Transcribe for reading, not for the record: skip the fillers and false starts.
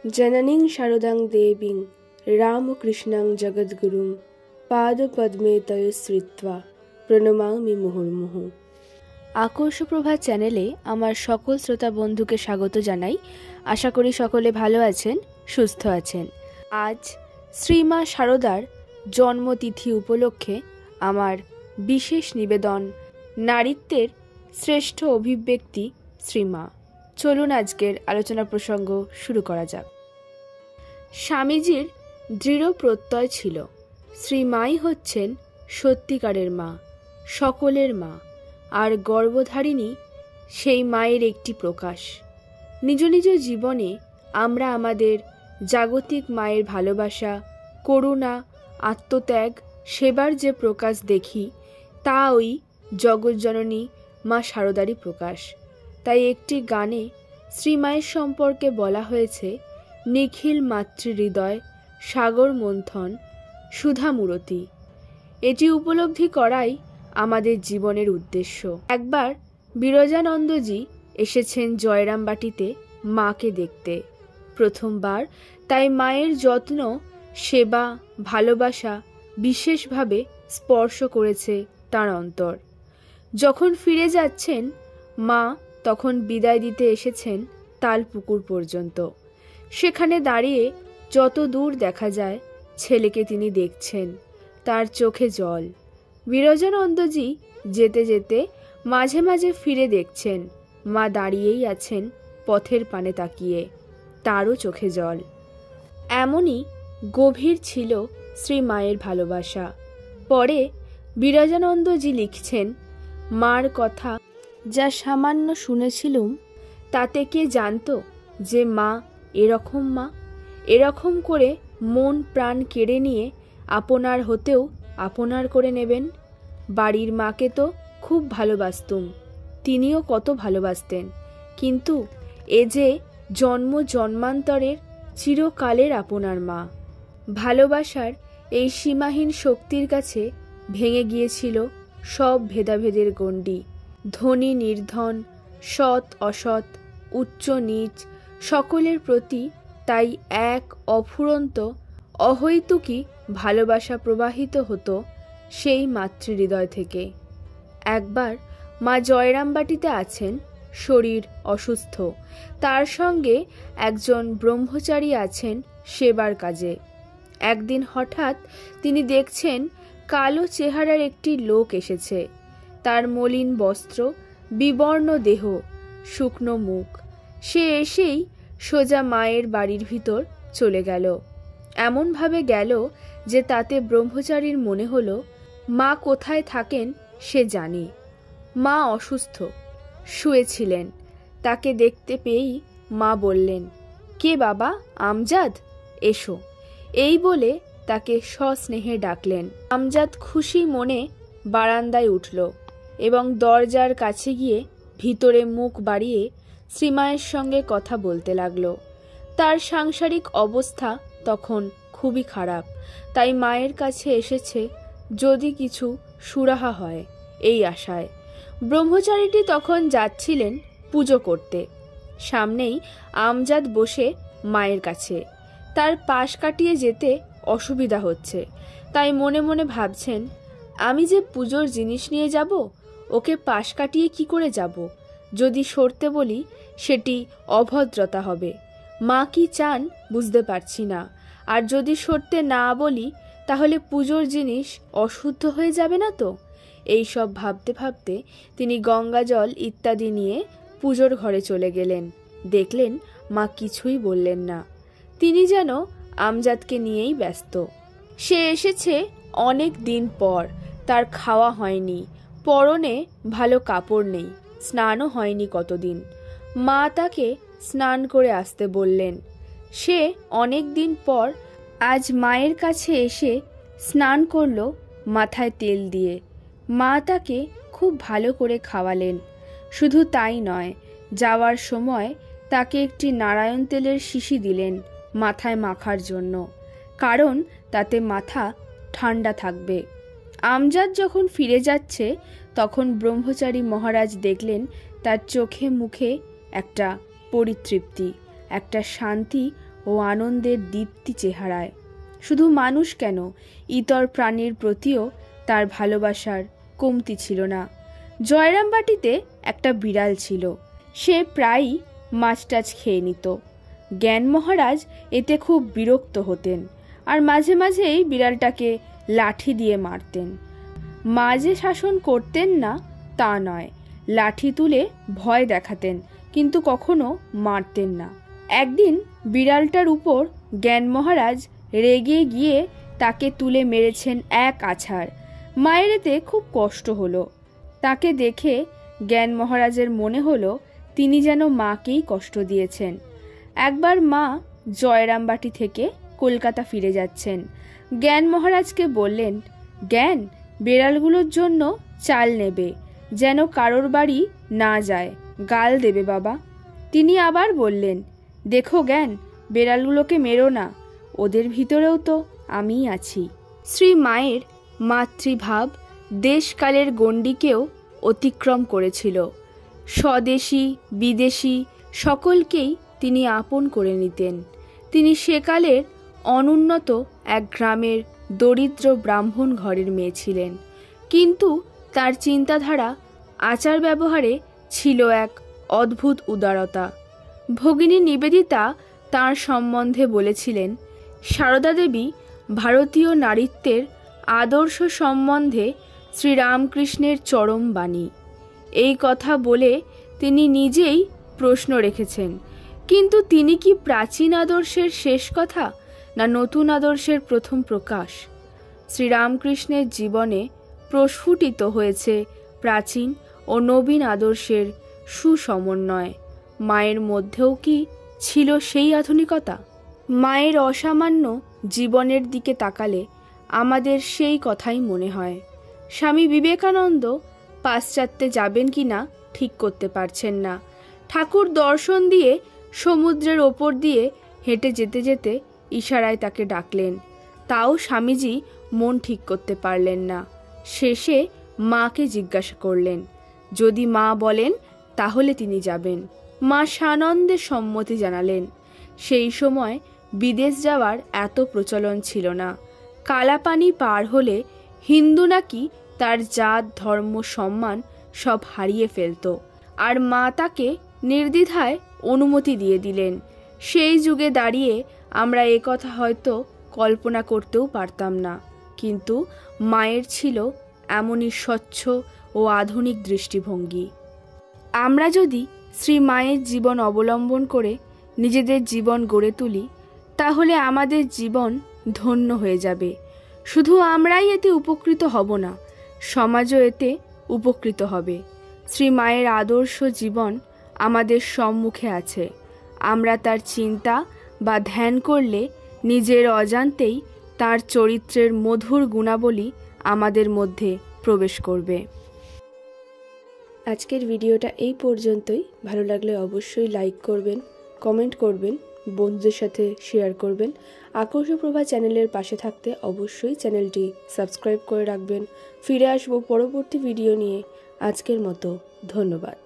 जननीं शारदां देवीं रामकृष्णं जगद्गुरुं पादपद्मे तये श्रित्वा প্রণমামি মুহুর্মুহু। আকর্ষ প্রভা চ্যানেলে আমার সকল শ্রোতা বন্ধুকে স্বাগত জানাই। আশা করি সকলে ভালো আছেন, সুস্থ আছেন। আজ শ্রীমা শারদার জন্মতিথি উপলক্ষে আমার বিশেষ নিবেদন নারীত্বের শ্রেষ্ঠ অভিব্যক্তি শ্রীমা। চলুন আজকের আলোচনা প্রসঙ্গ শুরু করা যাক। স্বামীজির দৃঢ় প্রত্যয় ছিল শ্রীমাই হচ্ছেন সত্যিকারের মা, সকলের মা, আর গর্ভধারিণী সেই মায়ের একটি প্রকাশ। নিজ নিজ জীবনে আমরা আমাদের জাগতিক মায়ের ভালোবাসা, করুণা, আত্মত্যাগ, সেবার যে প্রকাশ দেখি তা ওই জগৎজননী মা শারদারই প্রকাশ। তাই একটি গানে শ্রীমায়ের সম্পর্কে বলা হয়েছে, নিখিল মাতৃহৃদয় সাগর মন্থন সুধামূরতি। এটি উপলব্ধি করাই আমাদের জীবনের উদ্দেশ্য। একবার বিরজানন্দজি এসেছেন জয়রামবাটিতে মাকে দেখতে প্রথমবার। তাই মায়ের যত্ন, সেবা, ভালোবাসা বিশেষভাবে স্পর্শ করেছে তার অন্তর। যখন ফিরে যাচ্ছেন মা, তখন বিদায় দিতে এসেছেন তালপুকুর পর্যন্ত। সেখানে দাঁড়িয়ে যত দূর দেখা যায় ছেলেকে তিনি দেখছেন, তার চোখে জল। বিরজানন্দজি যেতে যেতে মাঝে মাঝে ফিরে দেখছেন মা দাঁড়িয়েই আছেন পথের পানে তাকিয়ে, তারও চোখে জল। এমনই গভীর ছিল শ্রীমায়ের ভালোবাসা। পরে বিরজানন্দজি লিখছেন, মার কথা যা সামান্য শুনেছিলুম তাতে কে জানত যে মা এরকম মা, এরকম করে মন প্রাণ কেড়ে নিয়ে আপনার হতেও আপনার করে নেবেন। বাড়ির মাকে তো খুব ভালোবাসতুম, তিনিও কত ভালোবাসতেন, কিন্তু এ যে জন্ম জন্মান্তরের চিরকালের আপনার মা। ভালোবাসার এই সীমাহীন শক্তির কাছে ভেঙে গিয়েছিল সব ভেদাভেদের গণ্ডি। ধনী নির্ধন, সৎ অসৎ, উচ্চ নীচ সকলের প্রতি তাই এক অফুরন্ত অহৈতুকী ভালোবাসা প্রবাহিত হতো সেই মাতৃহৃদয় থেকে। একবার মা জয়রামবাটিতে আছেন, শরীর অসুস্থ, তার সঙ্গে একজন ব্রহ্মচারী আছেন সেবার কাজে। একদিন হঠাৎ তিনি দেখছেন কালো চেহারার একটি লোক এসেছে। তার মলিন বস্ত্র, বিবর্ণ দেহ, শুকনো মুখ। সে এসেই সোজা মায়ের বাড়ির ভিতর চলে গেল। এমনভাবে গেল যে তাতে ব্রহ্মচারীর মনে হলো মা কোথায় থাকেন সে জানে। মা অসুস্থ, শুয়েছিলেন। তাকে দেখতে পেয়েই মা বললেন, কে বাবা? আমজাদ, এসো। এই বলে তাকে সস্নেহে ডাকলেন। আমজাদ খুশি মনে বারান্দায় উঠল এবং দরজার কাছে গিয়ে ভিতরে মুখ বাড়িয়ে শ্রীমায়ের সঙ্গে কথা বলতে লাগলো। তার সাংসারিক অবস্থা তখন খুবই খারাপ, তাই মায়ের কাছে এসেছে যদি কিছু সুরাহা হয় এই আশায়। ব্রহ্মচারীটি তখন যাচ্ছিলেন পুজো করতে। সামনেই আমজাদ বসে মায়ের কাছে। তার পাশ কাটিয়ে যেতে অসুবিধা হচ্ছে, তাই মনে মনে ভাবছেন, আমি যে পুজোর জিনিস নিয়ে যাব, ওকে পাশ কাটিয়ে কি করে যাব? যদি সরতে বলি সেটি অভদ্রতা হবে। মা কি চান বুঝতে পারছি না, আর যদি সরতে না বলি তাহলে পুজোর জিনিস অশুদ্ধ হয়ে যাবে না তো? এই সব ভাবতে ভাবতে তিনি গঙ্গা জল ইত্যাদি নিয়ে পুজোর ঘরে চলে গেলেন। দেখলেন মা কিছুই বললেন না, তিনি যেন আমজাদকে নিয়েই ব্যস্ত। সে এসেছে অনেক দিন পর, তার খাওয়া হয়নি, পরনে ভালো কাপড় নেই, স্নানও হয়নি কতদিন। মা তাকে স্নান করে আসতে বললেন। সে অনেক দিন পর আজ মায়ের কাছে এসে স্নান করল মাথায় তেল দিয়ে। মা তাকে খুব ভালো করে খাওয়ালেন। শুধু তাই নয়, যাওয়ার সময় তাকে একটি নারায়ণ তেলের শিশি দিলেন মাথায় মাখার জন্য, কারণ তাতে মাথা ঠান্ডা থাকবে। আমজাদ যখন ফিরে যাচ্ছে তখন ব্রহ্মচারী মহারাজ দেখলেন তার চোখে মুখে একটা পরিতৃপ্তি, একটা শান্তি ও আনন্দের দীপ্তি চেহারায়। শুধু মানুষ কেন, ইতর প্রাণীর প্রতিও তার ভালোবাসার কমতি ছিল না। জয়রামবাটিতে একটা বিড়াল ছিল। সে প্রায়ই মাছ টাছ খেয়ে নিত। জ্ঞান মহারাজ এতে খুব বিরক্ত হতেন আর মাঝে মাঝেই বিড়ালটাকে লাঠি দিয়ে মারতেন। মা যে শাসন করতেন না তা নয়, লাঠি তুলে ভয় দেখাতেন, কিন্তু কখনো মারতেন না। একদিন বিড়ালটার উপর জ্ঞান মহারাজ রেগে গিয়ে তাকে তুলে মেরেছেন এক আছাড়। মায়ের এতে খুব কষ্ট হলো। তাকে দেখে জ্ঞান মহারাজের মনে হলো তিনি যেন মাকেই কষ্ট দিয়েছেন। একবার মা জয়রামবাটি থেকে কলকাতা ফিরে যাচ্ছেন। জ্ঞান মহারাজকে বললেন, জ্ঞান, বেড়ালগুলোর জন্য চাল নেবে, যেন কারোর বাড়ি না যায়, গাল দেবে বাবা। তিনি আবার বললেন, দেখো জ্ঞান, বেড়ালগুলোকে মেরো না, ওদের ভিতরেও তো আমিই আছি। শ্রী মায়ের মাতৃভাব দেশকালের গণ্ডিকেও অতিক্রম করেছিল। স্বদেশী বিদেশি সকলকেই তিনি আপন করে নিতেন। তিনি সেকালের অনুন্নত এক গ্রামের দরিদ্র ব্রাহ্মণ ঘরের মেয়ে ছিলেন, কিন্তু তার চিন্তাধারা আচার ব্যবহারে ছিল এক অদ্ভুত উদারতা। ভগিনী নিবেদিতা তাঁর সম্বন্ধে বলেছিলেন, সারদা দেবী ভারতীয় নারীত্বের আদর্শ সম্বন্ধে শ্রীরামকৃষ্ণের চরম বাণী। এই কথা বলে তিনি নিজেই প্রশ্ন রেখেছেন, কিন্তু তিনি কি প্রাচীন আদর্শের শেষ কথা, না নতুন আদর্শের প্রথম প্রকাশ? শ্রীরামকৃষ্ণের জীবনে প্রস্ফুটিত হয়েছে প্রাচীন ও নবীন আদর্শের সুসমন্বয়। মায়ের মধ্যেও কি ছিল সেই আধুনিকতা? মায়ের অসামান্য জীবনের দিকে তাকালে আমাদের সেই কথাই মনে হয়। স্বামী বিবেকানন্দ পাশ্চাত্যে যাবেন কি না ঠিক করতে পারছেন না। ঠাকুর দর্শন দিয়ে সমুদ্রের ওপর দিয়ে হেঁটে যেতে যেতে ইশারায় তাকে ডাকলেন, তাও স্বামীজি মন ঠিক করতে পারলেন না। শেষে মাকে জিজ্ঞাসা করলেন, যদি মা বলেন তাহলে তিনি যাবেন। মা সানন্দে সম্মতি জানালেন। সেই সময় বিদেশ যাওয়ার এত প্রচলন ছিল না। কালাপানি পার হলে হিন্দু নাকি তার জাত ধর্ম সম্মান সব হারিয়ে ফেলত, আর মা তাকে নির্দ্বিধায় অনুমতি দিয়ে দিলেন। সেই যুগে দাঁড়িয়ে আমরা একথা হয়তো কল্পনা করতেও পারতাম না, কিন্তু মায়ের ছিল এমনই স্বচ্ছ ও আধুনিক দৃষ্টিভঙ্গি। আমরা যদি শ্রী মায়ের জীবন অবলম্বন করে নিজেদের জীবন গড়ে তুলি, তাহলে আমাদের জীবন ধন্য হয়ে যাবে। শুধু আমরাই এতে উপকৃত হব না, সমাজও এতে উপকৃত হবে। শ্রী মায়ের আদর্শ জীবন আমাদের সম্মুখে আছে। আমরা তার চিন্তা বা ধ্যান করলে নিজের অজান্তেই তার চরিত্রের মধুর গুণাবলী আমাদের মধ্যে প্রবেশ করবে। আজকের ভিডিওটা এই পর্যন্তই। ভালো লাগলে অবশ্যই লাইক করবেন, কমেন্ট করবেন, বন্ধুদের সাথে শেয়ার করবেন। আকর্ষপ্রভা চ্যানেলের পাশে থাকতে অবশ্যই চ্যানেলটি সাবস্ক্রাইব করে রাখবেন। ফিরে আসবো পরবর্তী ভিডিও নিয়ে। আজকের মতো ধন্যবাদ।